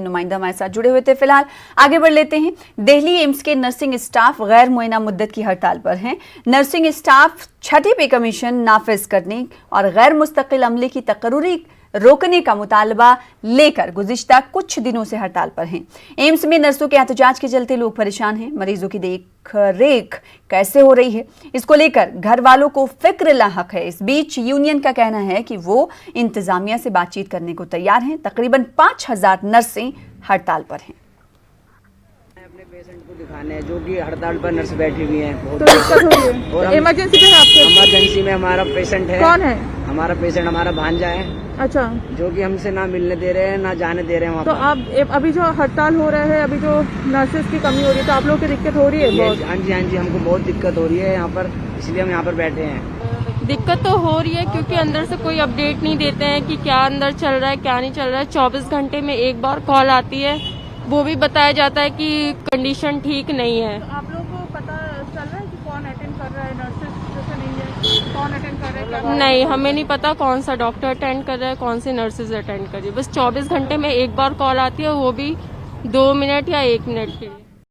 नुमाइंदा हमारे साथ जुड़े हुए थे। फिलहाल आगे बढ़ लेते हैं। दिल्ली एम्स के नर्सिंग स्टाफ गैर मुअय्यना मुद्दत की हड़ताल पर हैं। नर्सिंग स्टाफ छठी पे कमीशन नाफिज करने और गैर मुस्तकिल अमले की तकर्री रोकने का मुतालबा लेकर गुज़िश्ता कुछ दिनों से हड़ताल पर हैं। एम्स में नर्सों के एहतजाज के चलते लोग परेशान हैं। मरीजों की देख रेख कैसे हो रही है, इसको लेकर घर वालों को फिक्र लाहक है। इस बीच यूनियन का कहना है कि वो इंतजामिया से बातचीत करने को तैयार हैं। तकरीबन 5000 नर्सें हड़ताल पर हैं। अपने पेशेंट को दिखाने जो कि हड़ताल पर नर्स बैठी हुई हैं, बहुत तो दिक्कत हो रही है। और इमरजेंसी पे है आपके? इमरजेंसी में हमारा पेशेंट है। कौन है? हमारा पेशेंट हमारा भांजा है। अच्छा, जो कि हमसे ना मिलने दे रहे हैं ना जाने दे रहे हैं वहाँ तो आप अभी जो हड़ताल हो रहा है, अभी जो नर्सेज की कमी हो रही है, तो आप लोगों की दिक्कत हो रही है बहुत? हाँ जी, हमको बहुत दिक्कत हो रही है यहाँ पर, इसलिए हम यहाँ पर बैठे हैं। दिक्कत तो हो रही है क्योंकि अंदर से कोई अपडेट नहीं देते हैं कि क्या अंदर चल रहा है क्या नहीं चल रहा है। 24 घंटे में एक बार कॉल आती है, वो भी बताया जाता है कि कंडीशन ठीक नहीं है। तो आप लोगों को पता चल रहा है कि कौन अटेंड कर रहा है? नर्सेज जैसे नहीं है, कौन अटेंड कर रहा है? नहीं, हमें नहीं पता कौन सा डॉक्टर अटेंड कर रहा है, कौन सी नर्सेज अटेंड कर रही है। बस 24 घंटे में एक बार कॉल आती है, वो भी 2 मिनट या 1 मिनट के लिए।